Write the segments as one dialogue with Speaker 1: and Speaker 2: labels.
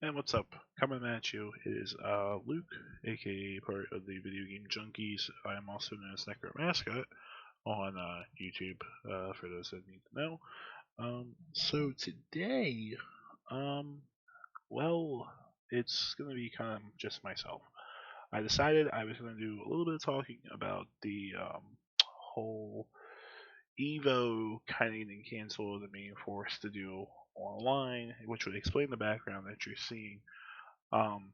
Speaker 1: And what's up? Coming at you is Luke, aka part of the Video Game Junkies. I am also known as Necro Mascot on YouTube, for those that need to know. So today, um, well, it's gonna be kind of just myself. I decided I was gonna do a little bit of talking about the whole Evo kind of getting canceled and being forced to do online, which would explain the background that you're seeing. Um,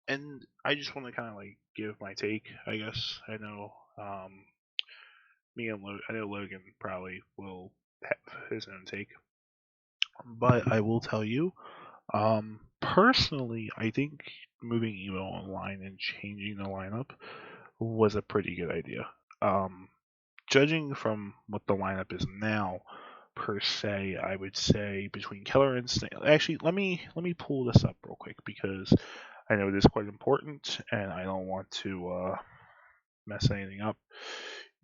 Speaker 1: and I just want to kind of like give my take. I guess I know I know Logan probably will have his own take, but I will tell you, personally, I think moving Evo online and changing the lineup was a pretty good idea. Um, Judging from what the lineup is now, per se, I would say between Killer Instinct. Actually, let me pull this up real quick because I know it is quite important, and I don't want to mess anything up.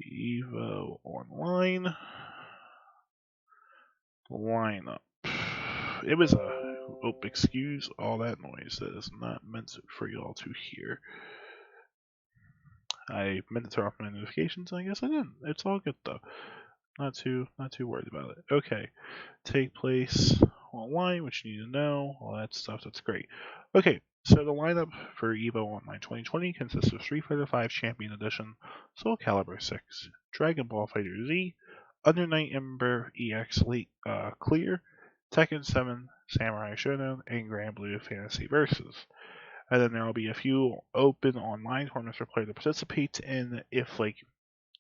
Speaker 1: Evo Online lineup. It was a. Oh, excuse all that noise. That is not meant for y'all to hear. I meant to turn off my notifications. I guess I didn't. It's all good though. Not too worried about it. Okay, take place online, which you need to know, all that stuff. That's great. Okay, so the lineup for Evo Online 2020 consists of Street Fighter V Champion Edition, Soul Calibur 6, Dragon Ball Fighter Z, Under Night Ember EX Late Clear, Tekken 7, Samurai Shodown, and Grand Blue Fantasy Versus. And then there will be a few open online tournaments for players to participate in if, like,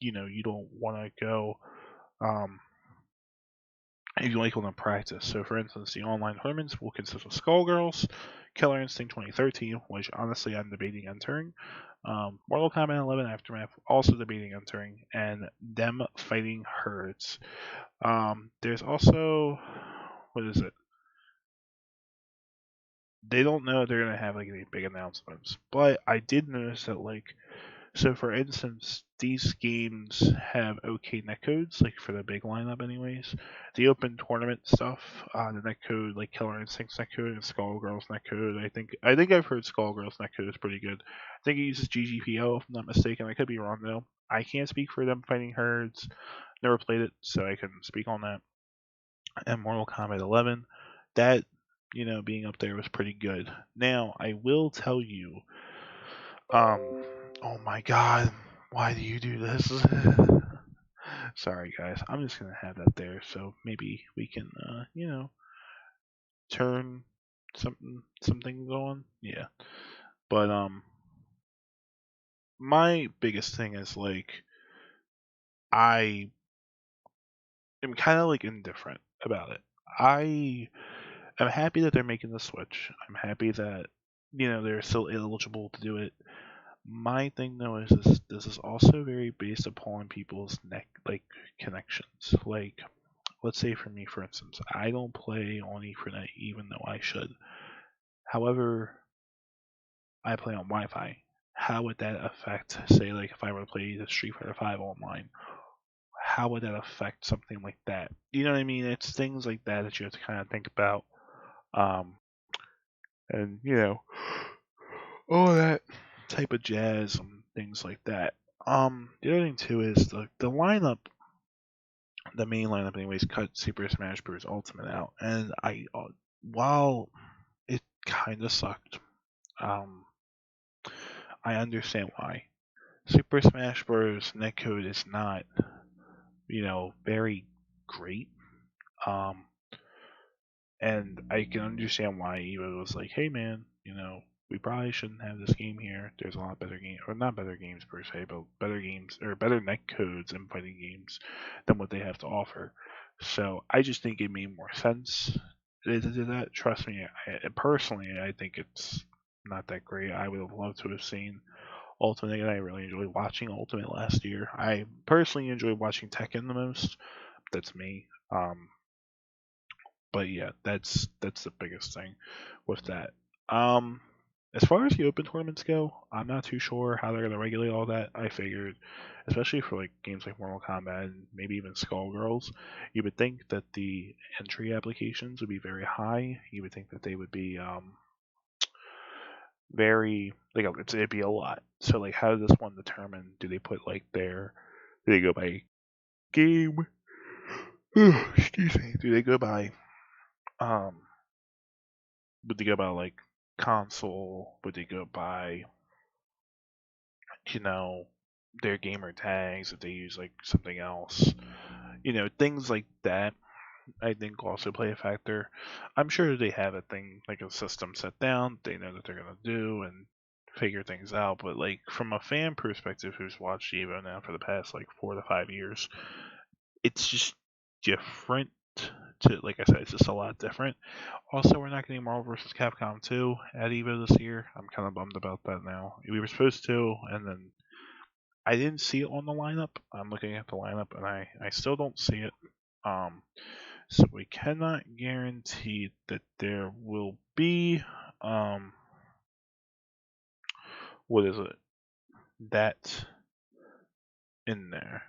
Speaker 1: you don't want to go um, if you like want to practice. So, for instance, the online tournaments will consist of Skullgirls, Killer Instinct 2013, which honestly I'm debating entering, Mortal Kombat 11 Aftermath, also debating entering, and them fighting herds. There's also, what is it? They don't know if they're gonna have like any big announcements, but I did notice that so, for instance, these games have okay netcodes, like for the big lineup, anyways. The open tournament stuff, the netcode, like Killer Instinct's netcode and Skullgirls netcode. I think I've heard Skullgirls netcode is pretty good. I think it uses GGPO, if I'm not mistaken. I could be wrong though. I can't speak for them fighting herds. Never played it, so I couldn't speak on that. And Mortal Kombat 11, that being up there was pretty good. Now, I will tell you, um, oh my god, why do you do this? Sorry, guys. I'm just gonna have that there, so maybe we can, turn something on. Yeah, but my biggest thing is like I am kind of like indifferent about it. I am happy that they're making the switch. I'm happy that they're still eligible to do it. My thing though is this is also very based upon people's connections. Like, let's say for me, for instance, I don't play on Ethernet even though I should. However, I play on Wi-Fi. How would that affect, say, like if I were to play the Street Fighter V online? How would that affect something like that? You know what I mean? It's things like that that you have to kind of think about. Um, and all that type of jazz and things like that. The other thing too is the lineup, the main lineup, anyways, cut Super Smash Bros. Ultimate out, and while it kind of sucked, um, I understand why. Super Smash Bros. Netcode is not, very great. Um, and I can understand why Evo was like, hey man, we probably shouldn't have this game here. There's a lot better games, or not better games per se, but better games or better net codes and fighting games than what they have to offer. So I just think it made more sense to do that. Trust me, personally, I think it's not that great. I would have loved to have seen Ultimate, and I really enjoyed watching Ultimate last year. I personally enjoyed watching Tekken the most. That's me. But yeah, that's the biggest thing with that. Um, as far as the open tournaments go, I'm not too sure how they're gonna regulate all that. I figured, especially for like games like Mortal Kombat and maybe even Skullgirls, you would think that the entry applications would be very high. You would think that they would be very like it'd be a lot. So like, how does this one determine? Do they put like do they go by game? Excuse me. Do they go by um? Would they go by like console? Would they go by you know their gamer tags if they use like something else? Things like that. I think also play a factor. I'm sure they have a thing like a system set down. They know that they're gonna do and figure things out. But like from a fan perspective, who's watched Evo now for the past like 4 to 5 years, it's just different. To like I said, it's just a lot different. Also, we're not getting Marvel vs. Capcom 2 at Evo this year. I'm kind of bummed about that now. We were supposed to, and then I didn't see it on the lineup. I'm looking at the lineup, and I still don't see it. Um, so we cannot guarantee that there will be what is it? That in there.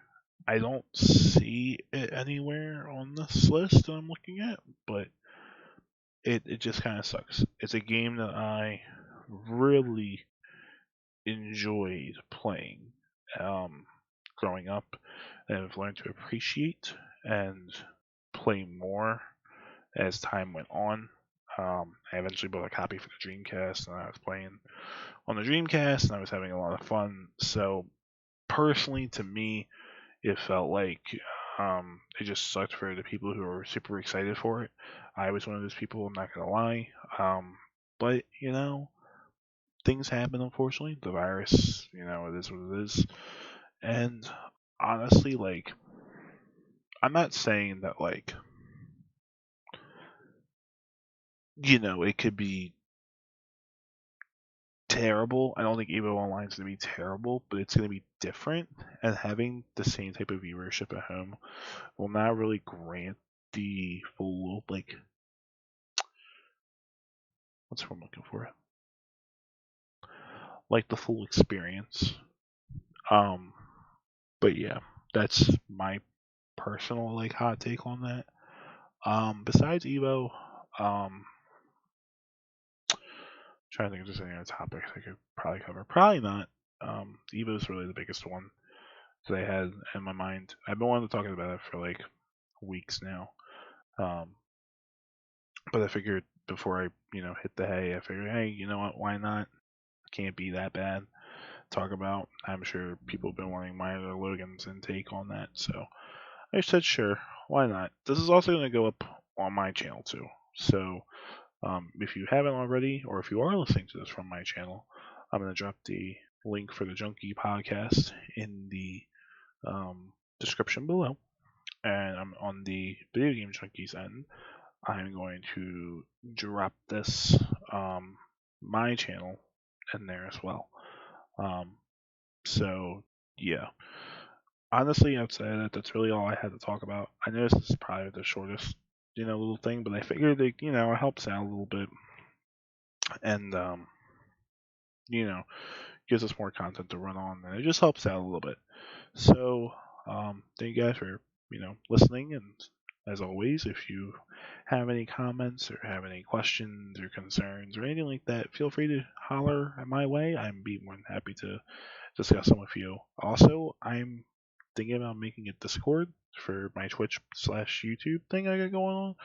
Speaker 1: I don't see it anywhere on this list that I'm looking at, but it just kind of sucks. It's a game that I really enjoyed playing growing up and have learned to appreciate and play more as time went on. I eventually bought a copy for the Dreamcast, and I was playing on the Dreamcast, and I was having a lot of fun. So, personally, to me, it felt like it just sucked for the people who were super excited for it. I was one of those people, I'm not gonna lie. But things happen, unfortunately. The virus, it is what it is. And honestly, like, I'm not saying that, like, it could be terrible. I don't think Evo Online is going to be terrible, but it's going to be different. And having the same type of viewership at home will not really grant the full, like, what's what I'm looking for? Like the full experience. Um, but yeah, that's my personal like hot take on that. Besides Evo, trying to think of just any other topics I could probably cover. Probably not. Evo is really the biggest one that I had in my mind. I've been wanting to talk about it for like weeks now. Um, but I figured before I, hit the hay, I figured, hey, you know what? Why not? Can't be that bad. Talk about. I'm sure people have been wanting my other Logan's intake on that, so I said, sure, why not? This is also going to go up on my channel too. So if you haven't already, or if you are listening to this from my channel, I'm going to drop the link for the Junkie podcast in the description below. And I'm on the Video Game Junkies end. I'm going to drop this my channel in there as well. So yeah, honestly, outside of that, that's really all I had to talk about. I know this is probably the shortest, little thing, but I figured it, it helps out a little bit, and you know, gives us more content to run on, and it just helps out a little bit. So, thank you guys for listening, and as always, if you have any comments or have any questions or concerns or anything like that, feel free to holler at my way. I'm be more than happy to discuss them with you. Also, I'm thinking about making a Discord for my Twitch/ YouTube thing I got going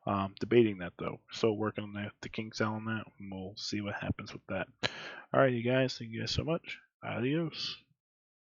Speaker 1: on. Debating that though. Still working on the kinks out on that. And we'll see what happens with that. Alright, you guys. Thank you guys so much. Adios.